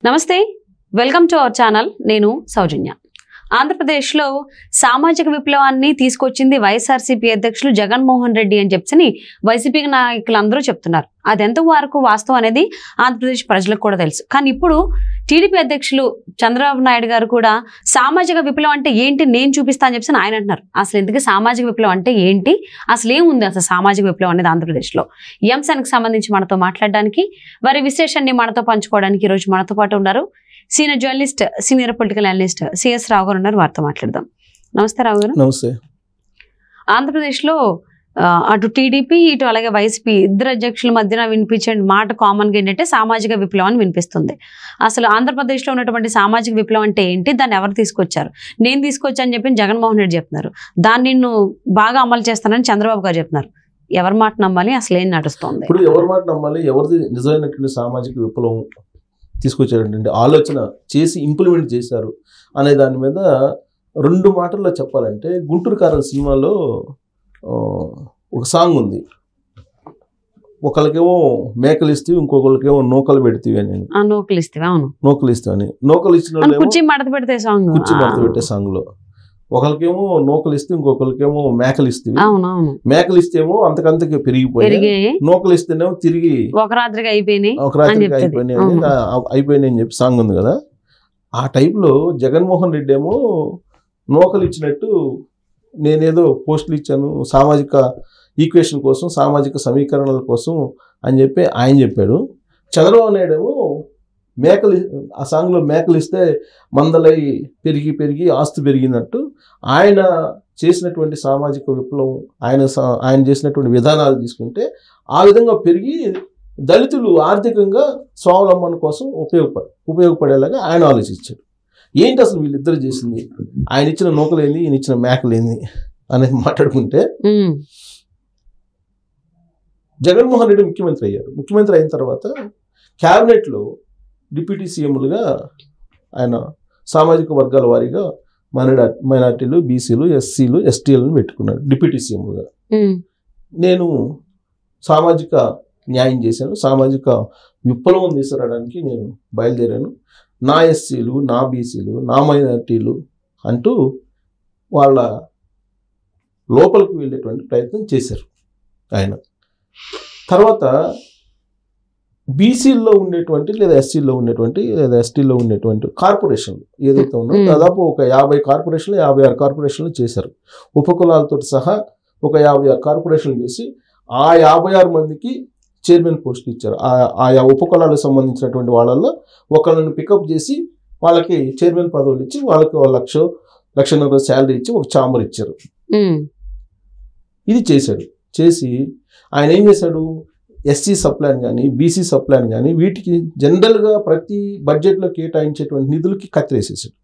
నమస్తే, welcome to our channel. నేను సౌజన్య. ఆంధ్రప్రదేశ్లో సామాజిక విప్లవాన్ని తీసుకొచ్చింది వైఎస్ఆర్సీపీ అధ్యక్షులు జగన్మోహన్ రెడ్డి అని చెప్పి వైసీపీ నాయకులందరూ చెప్తున్నారు. అది ఎంతవరకు వాస్తవం అనేది ఆంధ్రప్రదేశ్ ప్రజలకు కూడా తెలుసు. కానీ ఇప్పుడు టీడీపీ అధ్యక్షులు చంద్రబాబు నాయుడు గారు కూడా సామాజిక విప్లవం అంటే ఏంటి నేను చూపిస్తా అని చెప్పి ఆయన అంటున్నారు. అసలు ఎందుకు సామాజిక విప్లవం అంటే ఏంటి, అసలు ఏముంది అసలు సామాజిక విప్లవం అనేది ఆంధ్రప్రదేశ్లో? ఈ అంశానికి సంబంధించి మనతో మాట్లాడడానికి, వారి విశ్లేషణని మనతో పంచుకోవడానికి ఈరోజు మనతో పాటు ఉన్నారు senior journalist, senior political analyst CS Rao గారు ఉన్నారు. వారితో మాట్లాడదాం. నమస్తే రావు గారు. నమస్తే. ఆంధ్రప్రదేశ్లో అటు టీడీపీ ఇటు అలాగే వైసీపీ ఇద్దరు అధ్యక్షుల మధ్యన వినిపించే మాట కామన్గా ఏంటంటే సామాజిక విప్లవం అని వినిపిస్తుంది. అసలు ఆంధ్రప్రదేశ్లో ఉన్నటువంటి సామాజిక విప్లవం అంటే ఏంటి, దాన్ని ఎవరు తీసుకొచ్చారు? నేను తీసుకొచ్చాను చెప్పి జగన్మోహన్ రెడ్డి చెప్తున్నారు. దాన్ని నిన్ను బాగా అమలు చేస్తానని చంద్రబాబు గారు చెప్తున్నారు. ఎవరి మాట నమ్మాలి, అసలు ఏం నడుస్తుంది? ఇప్పుడు ఎవరి మాట నమ్మాలి, ఎవరిది నిజమైనటువంటి సామాజిక విప్లవం తీసుకొచ్చారంటే ఆలోచన చేసి ఇంప్లిమెంట్ చేశారు అనే దాని మీద రెండు మాటల్లో చెప్పాలంటే గుంటూరు కారం సినిమాలో ఒక సాంగ్ ఉంది. ఒకరికేమో మేకలు ఇస్తేవి, ఇంకొకరికేమో నూకలు పెడితేవి అని. నూకలు ఇస్తేవి, అవును, నూకలు ఇస్తావని. నూకలు ఇచ్చిన కుర్చీ మడత పెడితే సాంగ్, కుర్చీ మడత పెట్టే సాంగ్ లో ఒకరికేమో నూకలు ఇస్తే ఇంకొకరికేమో మేకలు ఇస్తేవి. మేకలు ఇస్తేమో అంతకంతకి పెరిగిపోయి, నూకలు ఇస్తేనేమో తిరిగి ఒక రాత్రికి అయిపోయినాయి అని చెప్పి సాంగ్ ఉంది కదా. ఆ టైప్లో జగన్మోహన్ రెడ్డి ఏమో నూకలు ఇచ్చినట్టు నేనేదో పోస్టులు ఇచ్చాను సామాజిక ఈక్వేషన్ కోసం, సామాజిక సమీకరణల కోసం అని చెప్పి ఆయన చెప్పాడు. చంద్రబాబు నాయుడు ఏమో మేకలు, ఆ సాంగ్లో మేకలు ఇస్తే మందలై పెరిగి పెరిగి ఆస్తి పెరిగినట్టు ఆయన చేసినటువంటి సామాజిక విప్లవం, ఆయన చేసినటువంటి విధానాలు తీసుకుంటే ఆ విధంగా పెరిగి దళితులు ఆర్థికంగా స్వావలంబన కోసం ఉపయోగపడేలాగా ఆయన ఆలోచించాడు. ఏంటి అసలు వీళ్ళిద్దరు చేసింది? ఆయన ఇచ్చిన నూకలేంది, ఈయన ఇచ్చిన మేకలేంది అనేది మాట్లాడుకుంటే, జగన్మోహన్ రెడ్డి ముఖ్యమంత్రి అయ్యారు. ముఖ్యమంత్రి అయిన తర్వాత క్యాబినెట్లో డిప్యూటీ సీఎంలుగా ఆయన సామాజిక వర్గాల వారీగా మైనార్టీలు, బీసీలు, ఎస్సీలు, ఎస్టీలను పెట్టుకున్నాడు డిప్యూటీ సీఎంలుగా. నేను సామాజిక న్యాయం చేశాను, సామాజిక విప్లవం తీసుకురావడానికి నేను బయలుదేరాను. నా ఎస్సీలు, నా బీసీలు, నా మైనార్టీలు అంటూ వాళ్ళ లోపలికి వెళ్ళేటువంటి ప్రయత్నం చేశారు ఆయన. తర్వాత బీసీల్లో ఉండేటువంటి లేదా ఎస్సీల్లో ఉండేటువంటి లేదా ఎస్టీల్లో ఉండేటువంటి కార్పొరేషన్లు ఏదైతే ఉన్నాయో దాదాపు ఒక 50 కార్పొరేషన్లు, 56 కార్పొరేషన్లు చేశారు. ఉపకులాలతో సహా ఒక 56 కార్పొరేషన్లు చేసి ఆ 56 మందికి చైర్మన్ పోస్టులు ఇచ్చారు. ఆయా ఉపకులాలకు సంబంధించినటువంటి వాళ్ళల్లో ఒకళ్ళని పికప్ చేసి వాళ్ళకి చైర్మన్ పదవులు ఇచ్చి వాళ్ళకి 1,00,000 శాలరీ ఇచ్చి ఒక ఛాంబర్ ఇచ్చారు. ఇది చేశాడు. చేసి ఆయన ఏం చేశాడు, ఎస్సీ సప్లాన్ కానీ, బీసీ సప్లాన్ కానీ వీటికి జనరల్గా ప్రతి బడ్జెట్లో కేటాయించేటువంటి నిధులకి కత్తిరేసేసాడు.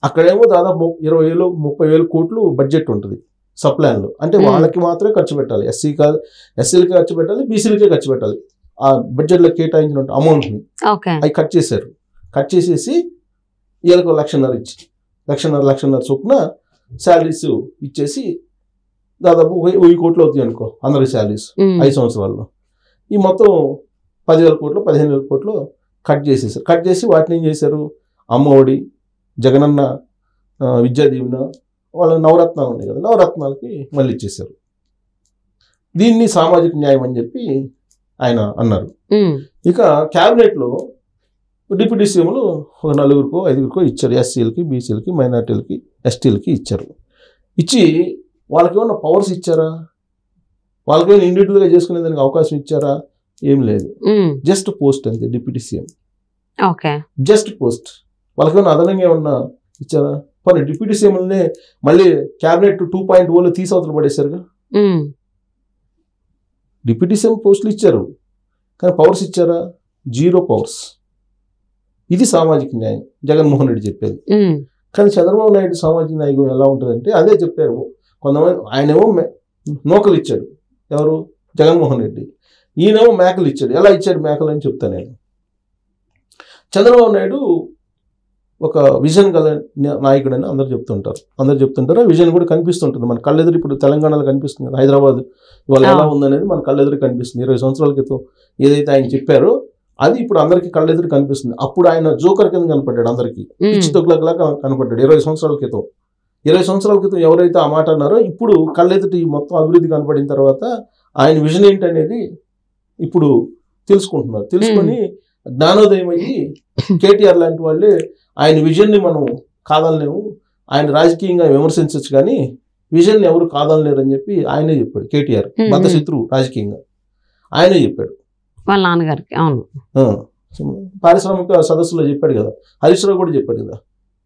అక్కడేమో దాదాపు 20,000, 30,000 కోట్లు బడ్జెట్ ఉంటుంది సప్లాన్లో. అంటే వాళ్ళకి మాత్రమే ఖర్చు పెట్టాలి, ఎస్సీలకి ఖర్చు పెట్టాలి, బీసీలకే ఖర్చు పెట్టాలి. ఆ బడ్జెట్లో కేటాయించిన అమౌంట్ని అవి కట్ చేశారు. కట్ చేసేసి వీళ్ళకి 1,00,000 ఇచ్చి 1,00,000 చొప్పున శాలరీస్ ఇచ్చేసి దాదాపు 1,000 కోట్లు అవుతాయి అనుకో అందరి శాలరీస్ 5 సంవత్సరాల్లో. ఈ మొత్తం 10,000 కోట్లు, 15,000 కోట్లు కట్ చేసేసారు. కట్ చేసి వాటిని ఏం చేశారు, అమ్మఒడి, జగనన్న విద్యా దీవెన, వాళ్ళ నవరత్నాలు ఉన్నాయి కదా, నవరత్నాలకి మళ్ళీ ఇచ్చేసారు. దీన్ని సామాజిక న్యాయం అని చెప్పి ఆయన అన్నారు. ఇక క్యాబినెట్లో డిప్యూటీ సీఎంలు ఒక 4-5 ఇచ్చారు. ఎస్సీలకి, బీసీలకి, మైనార్టీలకి, ఎస్టీలకి ఇచ్చారు. ఇచ్చి వాళ్ళకి ఏమన్నా పవర్స్ ఇచ్చారా, వాళ్ళకేమైనా ఇండివిజువల్గా చేసుకునే దానికి అవకాశం ఇచ్చారా? ఏం లేదు. జస్ట్ పోస్ట్ అంతే, డిప్యూటీ సీఎం జస్ట్ పోస్ట్. వాళ్ళకేమైనా అదనంగా ఏమన్నా ఇచ్చారా? పని డిప్యూటీ సీఎంలనే మళ్ళీ క్యాబినెట్ 2.0లో తీసవతలు పడేశారుగా. డిప్యూటీ సీఎం పోస్టులు ఇచ్చారు కానీ పవర్స్ ఇచ్చారా? 0 పవర్స్. ఇది సామాజిక న్యాయం జగన్మోహన్ రెడ్డి చెప్పేది. కానీ చంద్రబాబు నాయుడు సామాజిక న్యాయం ఎలా ఉంటుందంటే అదే చెప్పారు. కొంతమంది ఆయనేమో నూకలు ఇచ్చాడు, ఎవరు? జగన్మోహన్ రెడ్డి. ఈయనేమో మేకలు ఇచ్చాడు. ఎలా ఇచ్చాడు మేకలు అని చెప్తాను నేను. చంద్రబాబు నాయుడు ఒక విజన్ గల నాయకుడు అని అందరూ చెప్తుంటారు. విజన్ కూడా కనిపిస్తుంటుంది మన కళ్ళెదురు. ఇప్పుడు తెలంగాణలో కనిపిస్తుంది, హైదరాబాద్ ఇవాళ ఎలా ఉందనేది మన కళ్ళెదురు కనిపిస్తుంది. 20 సంవత్సరాల క్రితం ఏదైతే ఆయన చెప్పారో అది ఇప్పుడు అందరికీ కళ్ళెదురు కనిపిస్తుంది. అప్పుడు ఆయన జోకర్ కింద కనపడ్డాడు, అందరికీ పిచ్చి తొగ్గులాగా కనపడ్డాడు 20 సంవత్సరాల క్రితం. 20 సంవత్సరాల క్రితం ఎవరైతే ఆ మాట అన్నారో ఇప్పుడు కళ్ళెదుటి మొత్తం అభివృద్ధి కనపడిన తర్వాత ఆయన విజన్ ఏంటనేది ఇప్పుడు తెలుసుకుంటున్నారు. తెలుసుకొని జ్ఞానోదయం అయ్యి కేటీఆర్ లాంటి వాళ్ళే ఆయన విజన్ని మనం కాదనలేము, ఆయన రాజకీయంగా విమర్శించవచ్చు కానీ విజన్ ఎవరు కాదనలేరు అని చెప్పి ఆయనే చెప్పాడు. కేటీఆర్ బద్ద శత్రువు రాజకీయంగా, ఆయనే చెప్పాడు వాళ్ళ నాన్నగారికి. అవును, పారిశ్రామిక సదస్సులో చెప్పాడు కదా, హరీష్ రావు కూడా చెప్పాడు కదా,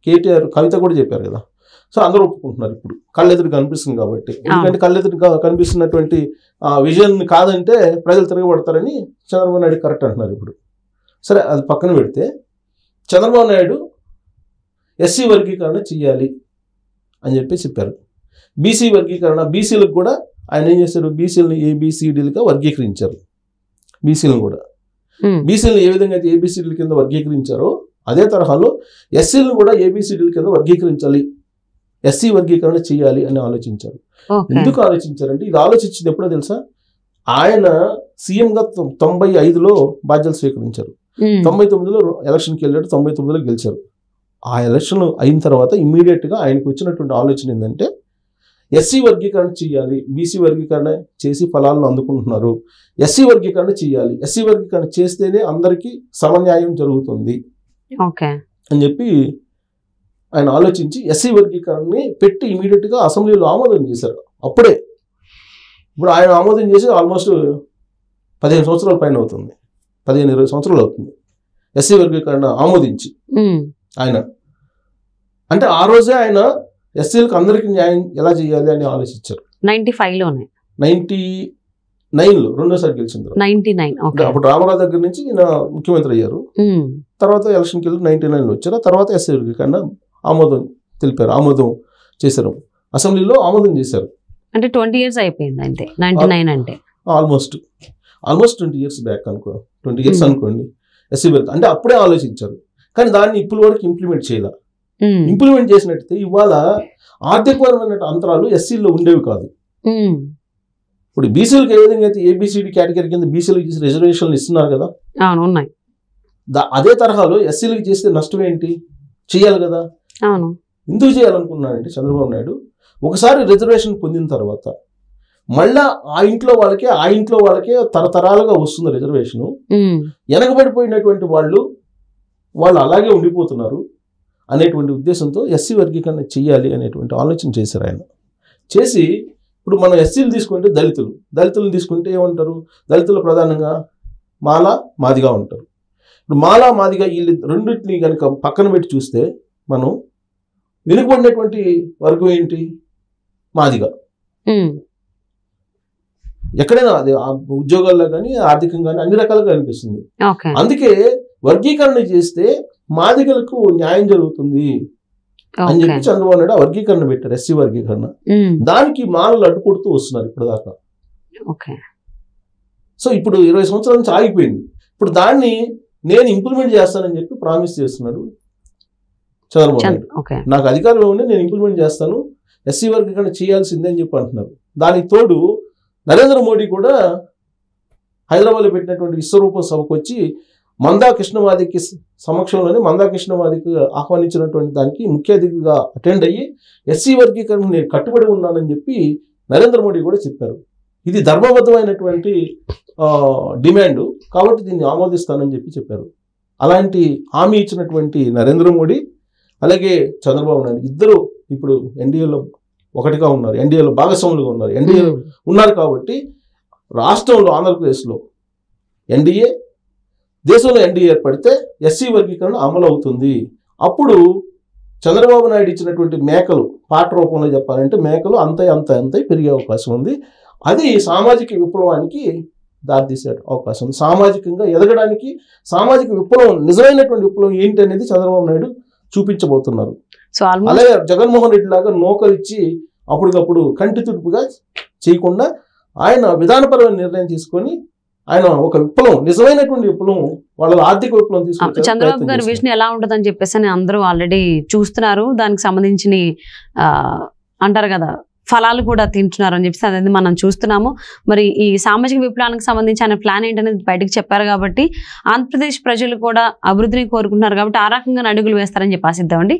కేటీఆర్ కవిత కూడా చెప్పారు కదా. సో అందరూ ఒప్పుకుంటున్నారు ఇప్పుడు కళ్ళెదురు కనిపిస్తుంది కాబట్టి. ఎందుకంటే కళ్ళెదురు కనిపిస్తున్నటువంటి విజన్ కాదంటే ప్రజలు తిరగబడతారని చంద్రబాబు నాయుడు కరెక్ట్ అంటున్నారు ఇప్పుడు. సరే, అది పక్కన పెడితే చంద్రబాబు నాయుడు ఎస్సీ వర్గీకరణ చెయ్యాలి అని చెప్పి చెప్పారు. బీసీ వర్గీకరణ, బీసీలకు కూడా ఆయన ఏం చేశారు, బీసీలను ఏబిసిడీలుగా వర్గీకరించారు. బీసీలను కూడా బీసీలను ఏ విధంగా అయితే ఏబిసిడీల కింద వర్గీకరించారో అదే తరహాలో ఎస్సీలను కూడా ఏబిసిడీల కింద వర్గీకరించాలి, ఎస్సీ వర్గీకరణ చేయాలి అని ఆలోచించారు. ఎందుకు ఆలోచించారంటే, ఇది ఆలోచించింది ఎప్పుడో తెలుసా, ఆయన సీఎంగా 95లో బాధ్యతలు స్వీకరించారు. 99లో ఎలక్షన్కి వెళ్ళాడు, 99లో గెలిచారు. ఆ ఎలక్షన్ అయిన తర్వాత ఇమ్మీడియట్గా ఆయనకు వచ్చినటువంటి ఆలోచన ఏంటంటే ఎస్సీ వర్గీకరణ చేయాలి, బీసీ వర్గీకరణ చేసి ఫలాలను అందుకుంటున్నారు, ఎస్సీ వర్గీకరణ చేయాలి, ఎస్సీ వర్గీకరణ చేస్తేనే అందరికీ సమన్యాయం జరుగుతుంది అని చెప్పి ఆయన ఆలోచించి ఎస్సీ వర్గీకరణని పెట్టి ఇమీడియట్గా అసెంబ్లీలో ఆమోదం చేశారు. అప్పుడే ఇప్పుడు ఆయన ఆమోదం చేసి ఆల్మోస్ట్ 15 సంవత్సరాల పైన అవుతుంది, 15-20 సంవత్సరాలు అవుతుంది ఎస్సీ వర్గీకరణ ఆమోదించి. ఆయన అంటే ఆ రోజే ఆయన ఎస్సీలకు అందరికీ న్యాయం ఎలా చేయాలి అని ఆలోచించారు. 95లోనే 99లో రెండోసారి గెలిచిన తర్వాత 99 అప్పుడు రామారావు దగ్గర నుంచి ఈయన ముఖ్యమంత్రి అయ్యారు. తర్వాత ఎలక్షన్కి వెళ్ళి 99లో వచ్చారు. తర్వాత ఎస్సీ వర్గీకరణ ఆమోదం తెలిపారు, ఆమోదం చేశారు, అసెంబ్లీలో ఆమోదం చేశారు. అంటే 20 years అయిపోయింది అంతే. 99 అంటే ఆల్మోస్ట్ 20 years బ్యాక్ అనుకో, 20 years అనుకోండి ఎస్సీ వర్గ అంటే అప్పుడే ఆలోచించారు. కానీ దాన్ని ఇప్పుడు వరకు ఇంప్లిమెంట్ చేయాల. ఇంప్లిమెంట్ చేసినట్టయితే ఇవాళ ఆర్థికపరమైన అంతరాలు ఎస్సీలో ఉండేవి కాదు. ఇప్పుడు బీసీలకు ఏ విధంగా అయితే ఏబిసిడి కేటగిరీ కింద బీసీలకు చేసి రిజర్వేషన్లు ఇస్తున్నారు కదా, ఉన్నాయి. అదే తరహాలో ఎస్సీలకు చేస్తే నష్టం ఏంటి, చేయాలి కదా. ఎందుకు చేయాలనుకున్నాడంటే చంద్రబాబు నాయుడు ఒకసారి రిజర్వేషన్ పొందిన తర్వాత మళ్ళా ఆ ఇంట్లో వాళ్ళకే తరతరాలుగా వస్తుంది రిజర్వేషను. వెనకబడిపోయినటువంటి వాళ్ళు అలాగే ఉండిపోతున్నారు అనేటువంటి ఉద్దేశంతో ఎస్సీ వర్గీకరణ చెయ్యాలి అనేటువంటి ఆలోచన చేశారు ఆయన. చేసి ఇప్పుడు మనం ఎస్సీలు తీసుకుంటే దళితులను తీసుకుంటే ఏమంటారు, దళితులు ప్రధానంగా మాల మాదిగా ఉంటారు. ఇప్పుడు మాల మాదిగా వీళ్ళు రెండింటిని కనుక పక్కన పెట్టి చూస్తే మనం వెనుకబడినటువంటి వర్గం ఏంటి, మాదిగా. ఎక్కడైనా అది ఉద్యోగాల్లో కానీ ఆర్థికంగా కానీ అన్ని రకాలుగా అనిపిస్తుంది. అందుకే వర్గీకరణ చేస్తే మాదిగలకు న్యాయం జరుగుతుంది అని చెప్పి చంద్రబాబు నాయుడు వర్గీకరణ పెట్టారు, ఎస్సీ వర్గీకరణ. దానికి మాలలు అడ్డుకొడుతూ వస్తున్నారు ఇప్పుడు దాకా. సో ఇప్పుడు 20 సంవత్సరాల నుంచి ఆగిపోయింది. ఇప్పుడు దాన్ని నేను ఇంప్లిమెంట్ చేస్తానని చెప్పి ప్రామిస్ చేస్తున్నాడు చంద్రబాబు నాయుడు. నాకు అధికారంలో ఉండి నేను ఇంప్లిమెంట్ చేస్తాను, ఎస్సీ వర్గీకరణ చేయాల్సిందే అని చెప్పి అంటున్నారు. దానికి తోడు నరేంద్ర మోడీ కూడా హైదరాబాద్లో పెట్టినటువంటి విశ్వరూపం సభకు వచ్చి మందా కృష్ణమాదికి సమక్షంలోనే మందా కృష్ణమాదికి ఆహ్వానించినటువంటి దానికి ముఖ్య అతిథిగా అటెండ్ అయ్యి ఎస్సీ వర్గీకరణ నేను కట్టుబడి ఉన్నానని చెప్పి నరేంద్ర మోడీ కూడా చెప్పారు. ఇది ధర్మబద్ధమైనటువంటి డిమాండ్ కాబట్టి దీన్ని ఆమోదిస్తానని చెప్పారు. అలాంటి హామీ ఇచ్చినటువంటి నరేంద్ర మోడీ అలాగే చంద్రబాబు నాయుడు ఇద్దరు ఇప్పుడు ఎన్డీఏలో ఒకటిగా ఉన్నారు, ఎన్డీఏలో భాగస్వాములుగా ఉన్నారు. ఎన్డీఏలో ఉన్నారు కాబట్టి రాష్ట్రంలో ఆంధ్రప్రదేశ్లో ఎన్డీఏ, దేశంలో ఎన్డీఏ ఏర్పడితే ఎస్సీ వర్గీకరణ అమలు అవుతుంది. అప్పుడు చంద్రబాబు నాయుడు ఇచ్చినటువంటి మేకలు పాట రూపంలో చెప్పాలంటే మేకలు అంత పెరిగే అవకాశం ఉంది. అది సామాజిక విప్లవానికి దారితీసే అవకాశం ఉంది. సామాజికంగా ఎదగడానికి సామాజిక విప్లవం, నిజమైనటువంటి విప్లవం ఏంటి అనేది చంద్రబాబు నాయుడు చూపించబోతున్నారు. అలాగే జగన్మోహన్ రెడ్డి లాగా నోకరిచ్చి అప్పటికప్పుడు కంటి తుడుపుగా చేయకుండా ఆయన విధానపరమైన నిర్ణయం తీసుకొని ఆయన ఒక విప్లవం, నిజమైనటువంటి విప్లవం, వాళ్ళ ఆర్థిక విప్లవం తీసుకొని చంద్రబాబు గారి విజన్ ఎలా ఉంటుందని చెప్పేసి అందరూ ఆల్రెడీ చూస్తున్నారు. దానికి సంబంధించిన అంటారు కదా ఫలాలు కూడా తింటున్నారు అని చెప్పేసి అనేది మనం చూస్తున్నాము. మరి ఈ సామాజిక విప్లవానికి సంబంధించి ఆయన ప్లాన్ ఏంటనేది బయటకు చెప్పారు కాబట్టి ఆంధ్రప్రదేశ్ ప్రజలు కూడా అభివృద్ధిని కోరుకుంటున్నారు కాబట్టి ఆ రకంగా అడుగులు వేస్తారని చెప్పి ఆశిద్దామండి.